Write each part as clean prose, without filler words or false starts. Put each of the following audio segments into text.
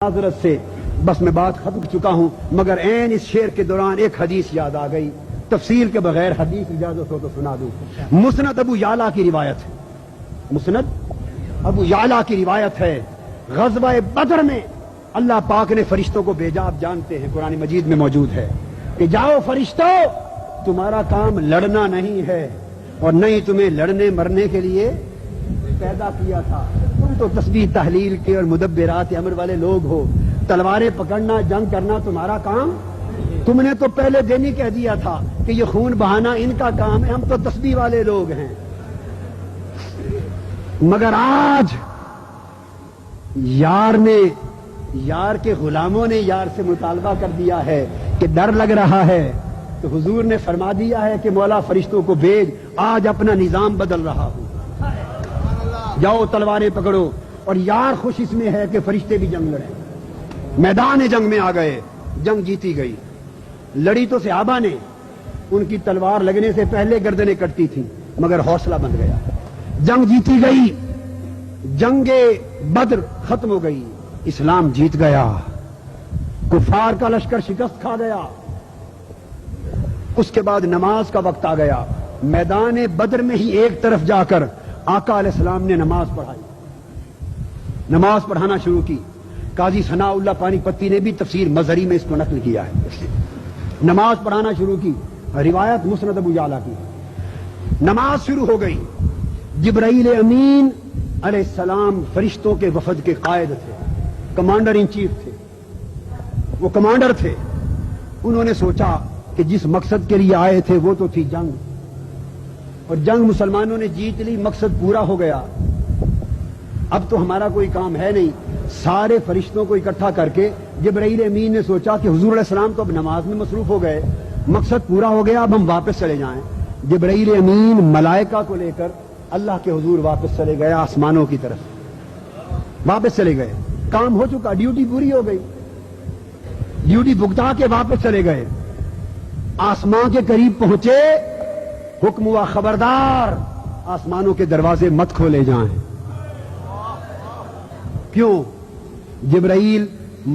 معذرت سے بس میں بات ختم کر چکا ہوں، مگر عین اس شعر کے دوران ایک حدیث یاد آ گئی، تفصیل کے بغیر حدیث اجازت ہو تو سنا دوں۔ مسند ابو یعلا کی روایت ہے، مسند ابو یعلا کی روایت ہے، غزوہ بدر میں اللہ پاک نے فرشتوں کو بھیجا، آپ جانتے ہیں قرآن مجید میں موجود ہے کہ جاؤ فرشتوں، تمہارا کام لڑنا نہیں ہے اور نہ ہی تمہیں لڑنے مرنے کے لیے پیدا کیا تھا، تم تو تسبیح تحلیل کے اور مدبرات امر والے لوگ ہو، تلواریں پکڑنا جنگ کرنا تمہارا کام، تم نے تو پہلے دن ہی کہہ دیا تھا کہ یہ خون بہانا ان کا کام ہے، ہم تو تسبیح والے لوگ ہیں۔ مگر آج یار کے غلاموں نے یار سے مطالبہ کر دیا ہے کہ ڈر لگ رہا ہے، تو حضور نے فرما دیا ہے کہ مولا فرشتوں کو بھیج، آج اپنا نظام بدل رہا ہوں، جاؤ تلواریں پکڑو۔ اور یار خوش اس میں ہے کہ فرشتے بھی جنگ لڑیں، میدان جنگ میں آ گئے، جنگ جیتی گئی، لڑی تو صحابہ نے، ان کی تلوار لگنے سے پہلے گردنیں کٹتی تھیں، مگر حوصلہ بن گیا، جنگ جیتی گئی، جنگ بدر ختم ہو گئی، اسلام جیت گیا، کفار کا لشکر شکست کھا گیا۔ اس کے بعد نماز کا وقت آ گیا، میدان بدر میں ہی ایک طرف جا کر آقا علیہ السلام نے نماز پڑھائی، نماز پڑھانا شروع کی۔ قاضی ثناء اللہ پانی پتی نے بھی تفسیر مظہری میں اس کو نقل کیا ہے، نماز پڑھانا شروع کی، روایت مسند ابو یعلا کی۔ نماز شروع ہو گئی، جبرائیل امین علیہ السلام فرشتوں کے وفد کے قائد تھے، کمانڈر ان چیف تھے، وہ کمانڈر تھے۔ انہوں نے سوچا کہ جس مقصد کے لیے آئے تھے وہ تو تھی جنگ، اور جنگ مسلمانوں نے جیت لی، مقصد پورا ہو گیا، اب تو ہمارا کوئی کام ہے نہیں۔ سارے فرشتوں کو اکٹھا کر کے جبرائیل امین نے سوچا کہ حضور علیہ السلام تو اب نماز میں مصروف ہو گئے، مقصد پورا ہو گیا، اب ہم واپس چلے جائیں۔ جبرائیل امین ملائکہ کو لے کر اللہ کے حضور واپس چلے گئے، آسمانوں کی طرف واپس چلے گئے، کام ہو چکا، ڈیوٹی پوری ہو گئی، ڈیوٹی بھگتا کے واپس چلے گئے۔ آسمان کے قریب پہنچے، حکم ہوا خبردار آسمانوں کے دروازے مت کھولے جائیں۔ کیوں؟ جبرائیل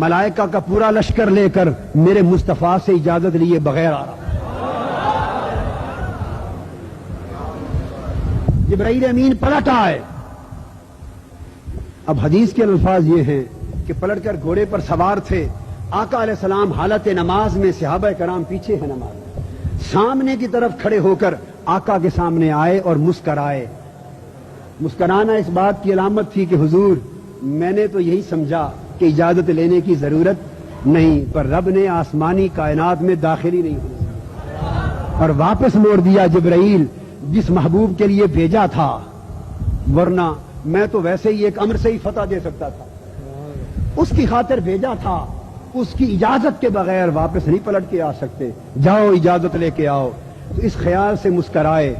ملائکہ کا پورا لشکر لے کر میرے مصطفیٰ سے اجازت لیے بغیر آ رہا۔ جبرائیل امین پلٹ آئے۔ اب حدیث کے الفاظ یہ ہیں کہ پلٹ کر گھوڑے پر سوار تھے، آقا علیہ السلام حالت نماز میں، صحابہ کرام پیچھے ہیں نماز میں، سامنے کی طرف کھڑے ہو کر آقا کے سامنے آئے اور مسکرائے۔ مسکرانا اس بات کی علامت تھی کہ حضور میں نے تو یہی سمجھا کہ اجازت لینے کی ضرورت نہیں، پر رب نے آسمانی کائنات میں داخلی نہیں ہوئی اور واپس موڑ دیا جبرائیل جس محبوب کے لیے بھیجا تھا، ورنہ میں تو ویسے ہی ایک امر سے ہی فتح دے سکتا تھا، اس کی خاطر بھیجا تھا، اس کی اجازت کے بغیر واپس نہیں پلٹ کے آ سکتے، جاؤ اجازت لے کے آؤ۔ تو اس خیال سے مسکرائے،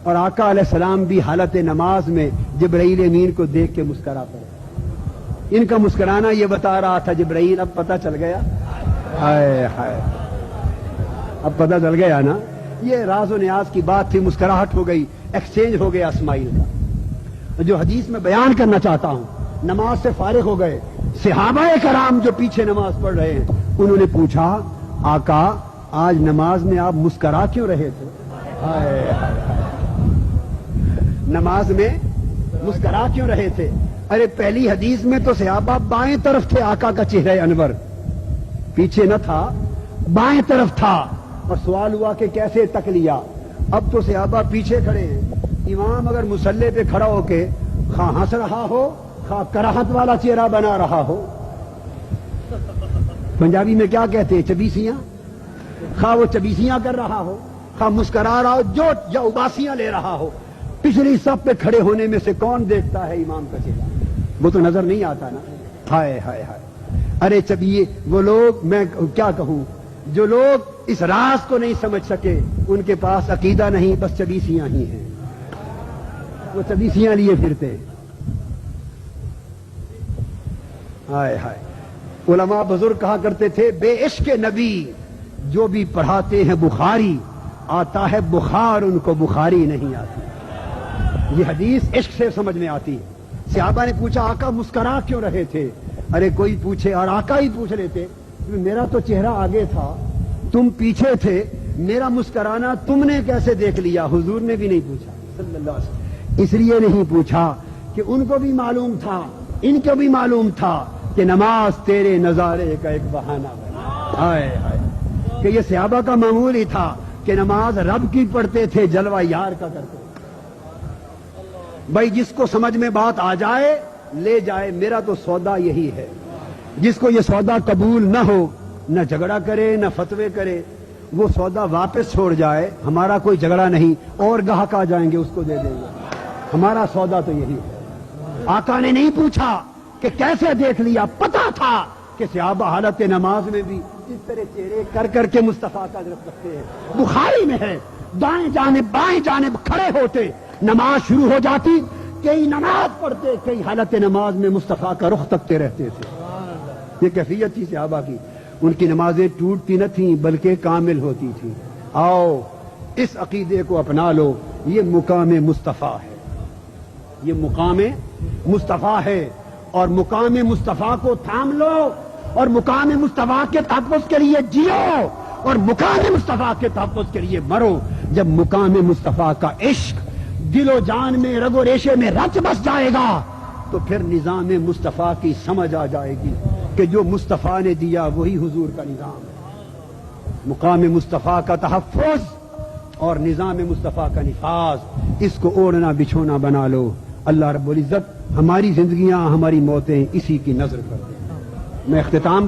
اور آقا علیہ السلام بھی حالت نماز میں جبرائیل امین کو دیکھ کے مسکرا پڑے۔ ان کا مسکرانا یہ بتا رہا تھا جبرائیل اب پتہ چل گیا، ہائے ہائے اب پتہ چل گیا نا، یہ راز و نیاز کی بات تھی، مسکراہٹ ہو گئی، ایکسچینج ہو گیا اسماعیل کا۔ جو حدیث میں بیان کرنا چاہتا ہوں، نماز سے فارغ ہو گئے، صحابہ کرام جو پیچھے نماز پڑھ رہے ہیں انہوں نے پوچھا آقا آج نماز میں آپ مسکرا کیوں رہے تھے؟ ہائے ہائے نماز میں مسکرا کیوں رہے تھے؟ ارے پہلی حدیث میں تو صحابہ بائیں طرف تھے، آقا کا چہرہ انور پیچھے نہ تھا، بائیں طرف تھا، اور سوال ہوا کہ کیسے تک لیا؟ اب تو صحابہ پیچھے کھڑے ہیں، امام اگر مصلی پہ کھڑا ہو کے خواہ ہنس رہا ہو خواہ کراہت والا چہرہ بنا رہا ہو، پنجابی میں کیا کہتے ہیں چبیسیاں، خواہ وہ چبیسیاں کر رہا ہو خواہ مسکرا رہا ہو، جو یا اباسیاں لے رہا ہو، پچھلی صف پہ کھڑے ہونے میں سے کون دیکھتا ہے امام کا چہرہ؟ وہ تو نظر نہیں آتا نا۔ ہائے ہائے ہائے ارے چبیے وہ لوگ، میں کیا کہوں، جو لوگ اس راز کو نہیں سمجھ سکے ان کے پاس عقیدہ نہیں، بس چبیسیاں ہی ہیں، وہ چبیسیاں لیے پھرتے ہیں۔ ہائے ہائے علماء بزرگ کہا کرتے تھے بے عشق نبی جو بھی پڑھاتے ہیں بخاری، آتا ہے بخار ان کو بخاری نہیں آتی۔ یہ حدیث عشق سے سمجھ میں آتی ہے۔ صحابہ نے پوچھا آقا مسکرا کیوں رہے تھے؟ ارے کوئی پوچھے اور آقا ہی پوچھ لیتے، میرا تو چہرہ آگے تھا، تم پیچھے تھے، میرا مسکرانا تم نے کیسے دیکھ لیا؟ حضور نے بھی نہیں پوچھا صلی اللہ علیہ وسلم۔ اس لیے نہیں پوچھا کہ ان کو بھی معلوم تھا، ان کو بھی معلوم تھا کہ نماز تیرے نظارے کا ایک بہانہ بنا، ہائے ہائے، کہ یہ صحابہ کا معمول ہی تھا کہ نماز رب کی پڑھتے تھے، جلوہ یار کا کرتے تھے۔ بھائی جس کو سمجھ میں بات آ جائے لے جائے، میرا تو سودا یہی ہے۔ جس کو یہ سودا قبول نہ ہو، نہ جھگڑا کرے نہ فتوے کرے، وہ سودا واپس چھوڑ جائے، ہمارا کوئی جھگڑا نہیں، اور گاہک آ جائیں گے اس کو دے دیں گے، ہمارا سودا تو یہی ہے۔ آقا نے نہیں پوچھا کہ کیسے دیکھ لیا، پتا تھا کہ صحابہ حالت نماز میں بھی اس طرح چہرے کر کر کے مصطفیٰ کا ذکر رکھتے ہیں۔ بخاری میں ہے، دائیں جانب بائیں جانب کھڑے ہوتے، نماز شروع ہو جاتی، کئی نماز پڑھتے، کئی حالت نماز میں مصطفیٰ کا رخ تکتے رہتے تھے۔ یہ کیفیت تھی صحابہ کی، ان کی نمازیں ٹوٹتی نہ تھیں بلکہ کامل ہوتی تھیں۔ آؤ اس عقیدے کو اپنا لو، یہ مقام مصطفیٰ ہے، یہ مقام مصطفیٰ ہے، اور مقام مصطفیٰ کو تھام لو، اور مقام مصطفیٰ کے تحفظ کے لیے جیو، اور مقام مصطفیٰ کے تحفظ کے لیے مرو۔ جب مقام مصطفیٰ کا عشق دل و جان میں رگ و ریشے میں رچ بس جائے گا تو پھر نظام مصطفیٰ کی سمجھ آ جائے گی کہ جو مصطفیٰ نے دیا وہی حضور کا نظام ہے۔ مقام مصطفیٰ کا تحفظ اور نظام مصطفیٰ کا نفاذ، اس کو اوڑھنا بچھونا بنا لو۔ اللہ رب العزت ہماری زندگیاں ہماری موتیں اسی کی نظر کر دے۔ میں اختتام